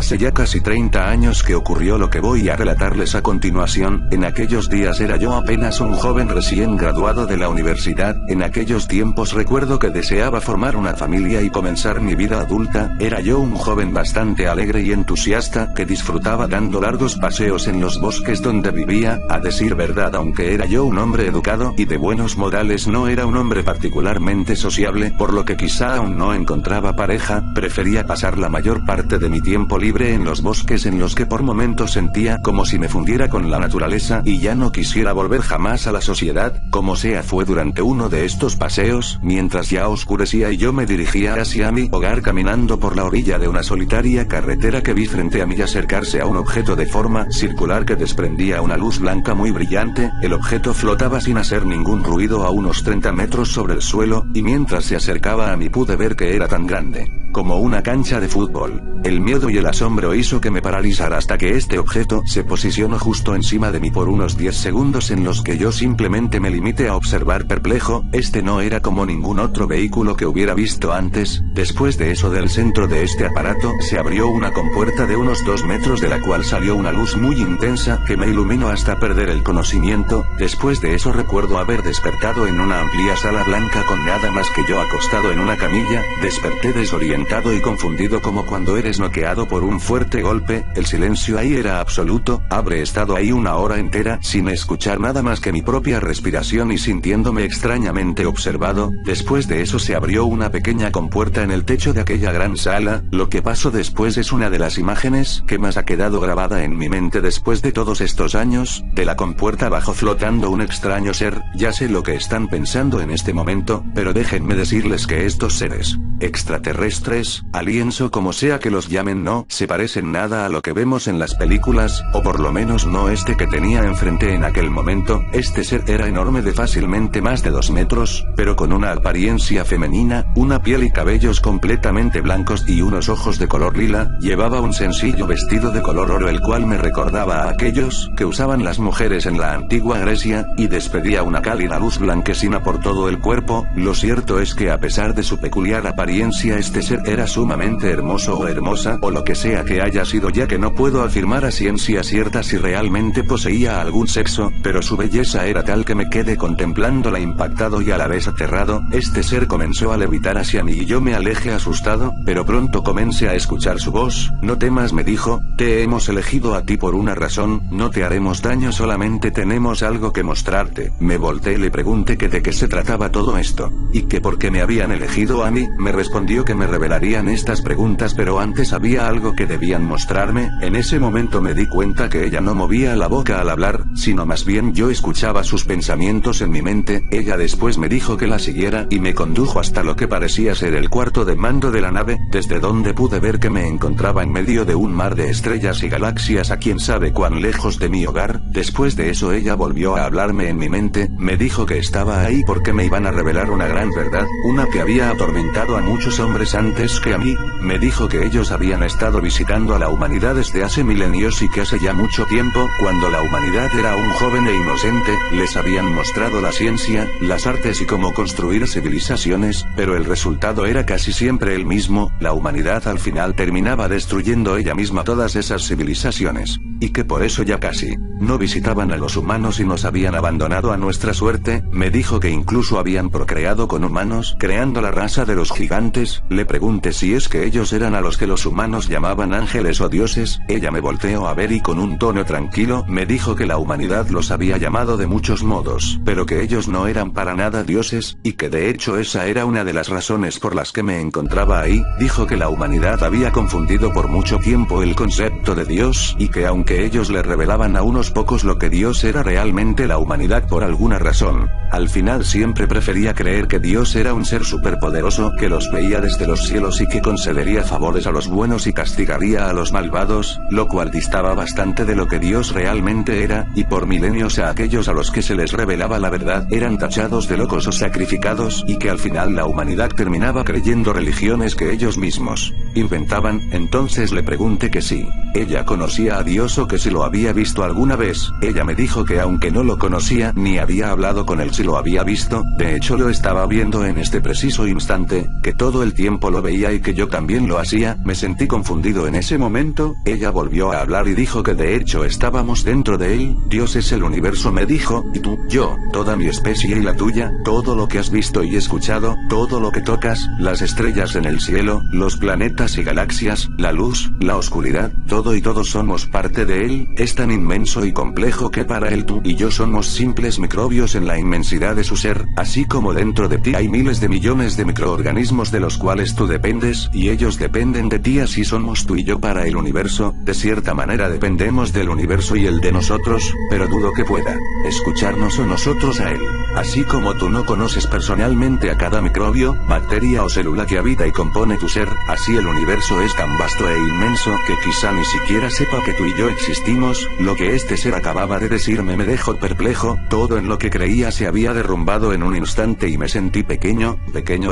Hace ya casi 30 años que ocurrió lo que voy a relatarles a continuación. En aquellos días era yo apenas un joven recién graduado de la universidad. En aquellos tiempos recuerdo que deseaba formar una familia y comenzar mi vida adulta. Era yo un joven bastante alegre y entusiasta, que disfrutaba dando largos paseos en los bosques donde vivía. A decir verdad, aunque era yo un hombre educado y de buenos modales, no era un hombre particularmente sociable, por lo que quizá aún no encontraba pareja. Prefería pasar la mayor parte de mi tiempo libre en los bosques, en los que por momentos sentía como si me fundiera con la naturaleza y ya no quisiera volver jamás a la sociedad. Como sea, fue durante uno de estos paseos, mientras ya oscurecía y yo me dirigía hacia mi hogar caminando por la orilla de una solitaria carretera, que vi frente a mí acercarse a un objeto de forma circular que desprendía una luz blanca muy brillante. El objeto flotaba sin hacer ningún ruido a unos 30 metros sobre el suelo, y mientras se acercaba a mí pude ver que era tan grande como una cancha de fútbol. El miedo y el asombro hizo que me paralizara hasta que este objeto se posicionó justo encima de mí por unos 10 segundos en los que yo simplemente me limité a observar perplejo. Este no era como ningún otro vehículo que hubiera visto antes. Después de eso, del centro de este aparato se abrió una compuerta de unos 2 metros, de la cual salió una luz muy intensa que me iluminó hasta perder el conocimiento. Después de eso recuerdo haber despertado en una amplia sala blanca con nada más que yo acostado en una camilla. Desperté desorientado y confundido, como cuando eres noqueado por un fuerte golpe. El silencio ahí era absoluto. Habré estado ahí una hora entera sin escuchar nada más que mi propia respiración y sintiéndome extrañamente observado. Después de eso se abrió una pequeña compuerta en el techo de aquella gran sala. Lo que pasó después es una de las imágenes que más ha quedado grabada en mi mente después de todos estos años. De la compuerta abajo, flotando un extraño ser. Ya sé lo que están pensando en este momento, pero déjenme decirles que estos seres extraterrestres, aliens o como sea que los llamen, no se parecen nada a lo que vemos en las películas, o por lo menos no este que tenía enfrente en aquel momento. Este ser era enorme, de fácilmente más de 2 metros, pero con una apariencia femenina, una piel y cabellos completamente blancos y unos ojos de color lila. Llevaba un sencillo vestido de color oro, el cual me recordaba a aquellos que usaban las mujeres en la antigua Grecia, y despedía una cálida luz blanquecina por todo el cuerpo. Lo cierto es que a pesar de su peculiar apariencia, este ser era sumamente hermoso o hermosa, o lo que sea que haya sido, ya que no puedo afirmar a ciencia cierta si realmente poseía algún sexo, pero su belleza era tal que me quedé contemplándola impactado y a la vez aterrado. Este ser comenzó a levitar hacia mí y yo me alejé asustado, pero pronto comencé a escuchar su voz. No temas, me dijo, te hemos elegido a ti por una razón, no te haremos daño, solamente tenemos algo que mostrarte. Me volteé y le pregunté que de qué se trataba todo esto, y que por qué me habían elegido a mí. Me respondió que me revelarían estas preguntas, pero antes había algo que debían mostrarme. En ese momento me di cuenta que ella no movía la boca al hablar, sino más bien yo escuchaba sus pensamientos en mi mente. Ella después me dijo que la siguiera y me condujo hasta lo que parecía ser el cuarto de mando de la nave, desde donde pude ver que me encontraba en medio de un mar de estrellas y galaxias a quién sabe cuán lejos de mi hogar. Después de eso ella volvió a hablarme en mi mente. Me dijo que estaba ahí porque me iban a revelar una gran verdad, una que había atormentado a muchos hombres antes que a mí. Me dijo que ellos habían estado visitando a la humanidad desde hace milenios y que hace ya mucho tiempo, cuando la humanidad era un joven e inocente, les habían mostrado la ciencia, las artes y cómo construir civilizaciones, pero el resultado era casi siempre el mismo. La humanidad al final terminaba destruyendo ella misma todas esas civilizaciones, y que por eso ya casi no visitaban a los humanos y nos habían abandonado a nuestra suerte. Me dijo que incluso habían procreado con humanos, creando la raza de los gigantes. Le pregunté si es que ellos eran a los que los humanos llamaban ángeles o dioses. Ella me volteó a ver y con un tono tranquilo me dijo que la humanidad los había llamado de muchos modos, pero que ellos no eran para nada dioses, y que de hecho esa era una de las razones por las que me encontraba ahí. Dijo que la humanidad había confundido por mucho tiempo el concepto de Dios, y que aunque ellos le revelaban a unos pocos lo que Dios era realmente, la humanidad por alguna razón, al final siempre prefería creer que Dios era un ser superpoderoso que los veía desde los cielos y que concedería favores a los buenos y castigaría a los malvados, lo cual distaba bastante de lo que Dios realmente era, y por milenios a aquellos a los que se les revelaba la verdad eran tachados de locos o sacrificados, y que al final la humanidad terminaba creyendo religiones que ellos mismos inventaban. Entonces le pregunté que si ella conocía a Dios o que si lo había visto alguna vez. Ella me dijo que aunque no lo conocía ni había hablado con él, si lo había visto, de hecho lo estaba viendo en este preciso instante, que que todo el tiempo lo veía y que yo también lo hacía, me sentí confundido en ese momento. Ella volvió a hablar y dijo que de hecho estábamos dentro de él. Dios es el universo, me dijo, y tú, yo, toda mi especie y la tuya, todo lo que has visto y escuchado, todo lo que tocas, las estrellas en el cielo, los planetas y galaxias, la luz, la oscuridad, todo y todos somos parte de él. Es tan inmenso y complejo que para él tú y yo somos simples microbios en la inmensidad de su ser, así como dentro de ti hay miles de millones de microorganismos de los cuales tú dependes, y ellos dependen de ti, así somos tú y yo para el universo. De cierta manera dependemos del universo y el de nosotros, pero dudo que pueda escucharnos o nosotros a él. Así como tú no conoces personalmente a cada microbio, bacteria o célula que habita y compone tu ser, así el universo es tan vasto e inmenso que quizá ni siquiera sepa que tú y yo existimos. Lo que este ser acababa de decirme me dejó perplejo. Todo en lo que creía se había derrumbado en un instante y me sentí pequeño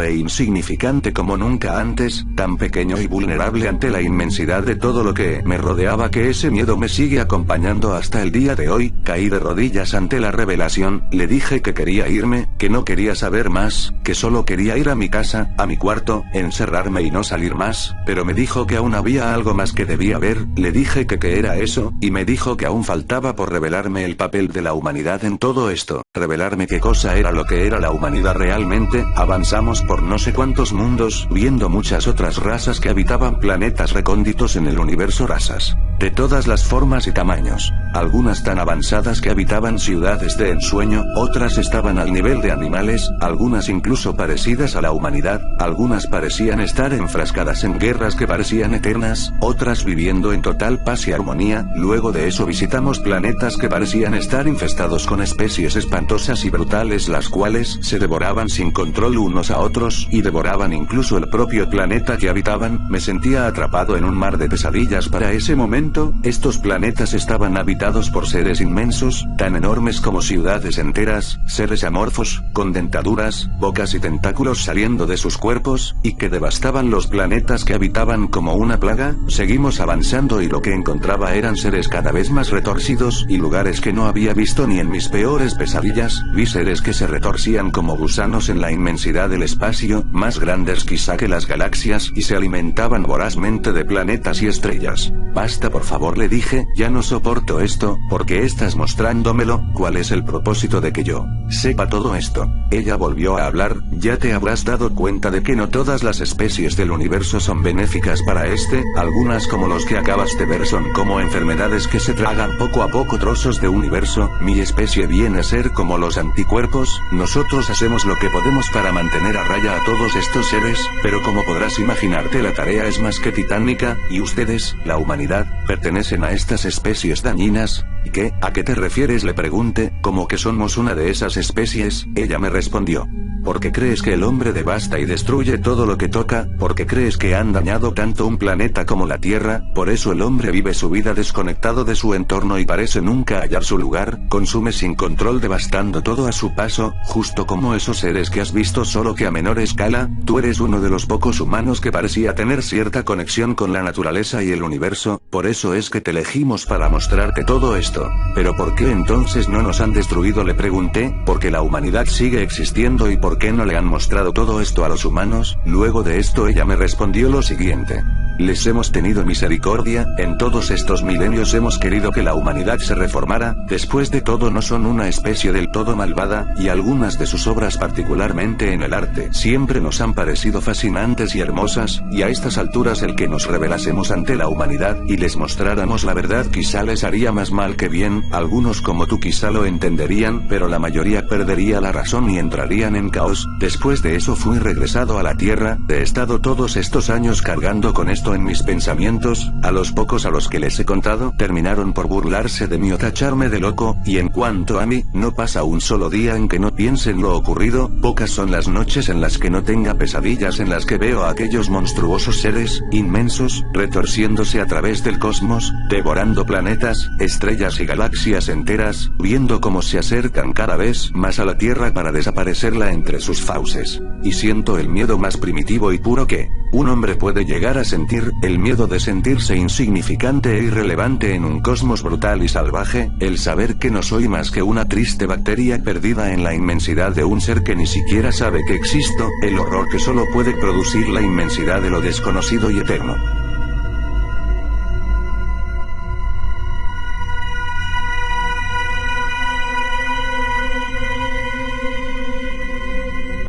e insignificante como nunca antes, tan pequeño y vulnerable ante la inmensidad de todo lo que me rodeaba, que ese miedo me sigue acompañando hasta el día de hoy. Caí de rodillas ante la revelación, le dije que quería irme, que no quería saber más, que solo quería ir a mi casa, a mi cuarto, encerrarme y no salir más, pero me dijo que aún había algo más que debía ver. Le dije que qué era eso, y me dijo que aún faltaba por revelarme el papel de la humanidad en todo esto, revelarme qué cosa era lo que era la humanidad realmente. Avanzamos por no sé cuántos mundos, viendo muchas otras razas que habitaban planetas recónditos en el universo, razas de todas las formas y tamaños, algunas tan avanzadas que habitaban ciudades de ensueño, otras estaban al nivel de animales, algunas incluso parecidas a la humanidad, algunas parecían estar enfrascadas en guerras que parecían eternas, otras viviendo en total paz y armonía. Luego de eso visitamos planetas que parecían estar infestados con especies espantosas y brutales, las cuales se devoraban sin control unos a otros, y devoraban incluso el propio planeta que habitaban. Me sentía atrapado en un mar de pesadillas para ese momento. Estos planetas estaban habitados por seres inmensos, tan enormes como ciudades enteras, seres amorfos, con dentaduras, bocas y tentáculos saliendo de sus cuerpos, y que devastaban los planetas que habitaban como una plaga. Seguimos avanzando y lo que encontraba eran seres cada vez más retorcidos y lugares que no había visto ni en mis peores pesadillas. Vi seres que se retorcían como gusanos en la inmensidad del espacio, más grandes quizá que las galaxias, y se alimentaban vorazmente de planetas y estrellas. Basta, por favor, le dije, ya no soporto esto. ¿Por qué estás mostrándomelo? ¿Cuál es el propósito de que yo sepa todo esto? Ella volvió a hablar. Ya te habrás dado cuenta de que no todas las especies del universo son benéficas para este. Algunas, como los que acabas de ver, son como enfermedades que se tragan poco a poco trozos de universo. Mi especie viene a ser como los anticuerpos. Nosotros hacemos lo que podemos para mantener a raya a todos estos seres, pero como podrás imaginarte, la tarea es más que titánica, y ustedes, la humanidad, pertenecen a estas especies dañinas. ¿Y qué? ¿A qué te refieres?, le pregunté. ¿Cómo que somos una de esas especies? Ella me respondió. ¿Por qué crees que el hombre devasta y destruye todo lo que toca? ¿Por qué crees que han dañado tanto un planeta como la Tierra? Por eso el hombre vive su vida desconectado de su entorno y parece nunca hallar su lugar. Consume sin control, devastando todo a su paso, justo como esos seres que has visto, solo que a menor escala. Tú eres uno de los pocos humanos que parecía tener cierta conexión con la naturaleza y el universo. Por eso es que te elegimos para mostrarte todo esto. ¿Pero por qué entonces no nos han destruido?, le pregunté. Porque la humanidad sigue existiendo. ¿Y por qué no le han mostrado todo esto a los humanos? Luego de esto ella me respondió lo siguiente. Les hemos tenido misericordia, en todos estos milenios hemos querido que la humanidad se reformara. Después de todo, no son una especie del todo malvada, y algunas de sus obras, particularmente en el arte, siempre nos han parecido fascinantes y hermosas, y a estas alturas el que nos revelásemos ante la humanidad y les mostráramos la verdad quizá les haría más mal que bien. Algunos como tú quizá lo entenderían, pero la mayoría perdería la razón y entrarían en caos. Después de eso fui regresado a la Tierra. He estado todos estos años cargando con esto en mis pensamientos. A los pocos a los que les he contado, terminaron por burlarse de mí o tacharme de loco, y en cuanto a mí, no pasa un solo día en que no piense en lo ocurrido. Pocas son las noches en las que no tenga pesadillas en las que veo a aquellos monstruosos seres, inmensos, retorciéndose a través del cosmos, devorando planetas, estrellas y galaxias enteras, viendo cómo se acercan cada vez más a la Tierra para desaparecerla entre sus fauces. Y siento el miedo más primitivo y puro que un hombre puede llegar a sentir morir, el miedo de sentirse insignificante e irrelevante en un cosmos brutal y salvaje, el saber que no soy más que una triste bacteria perdida en la inmensidad de un ser que ni siquiera sabe que existo, el horror que solo puede producir la inmensidad de lo desconocido y eterno.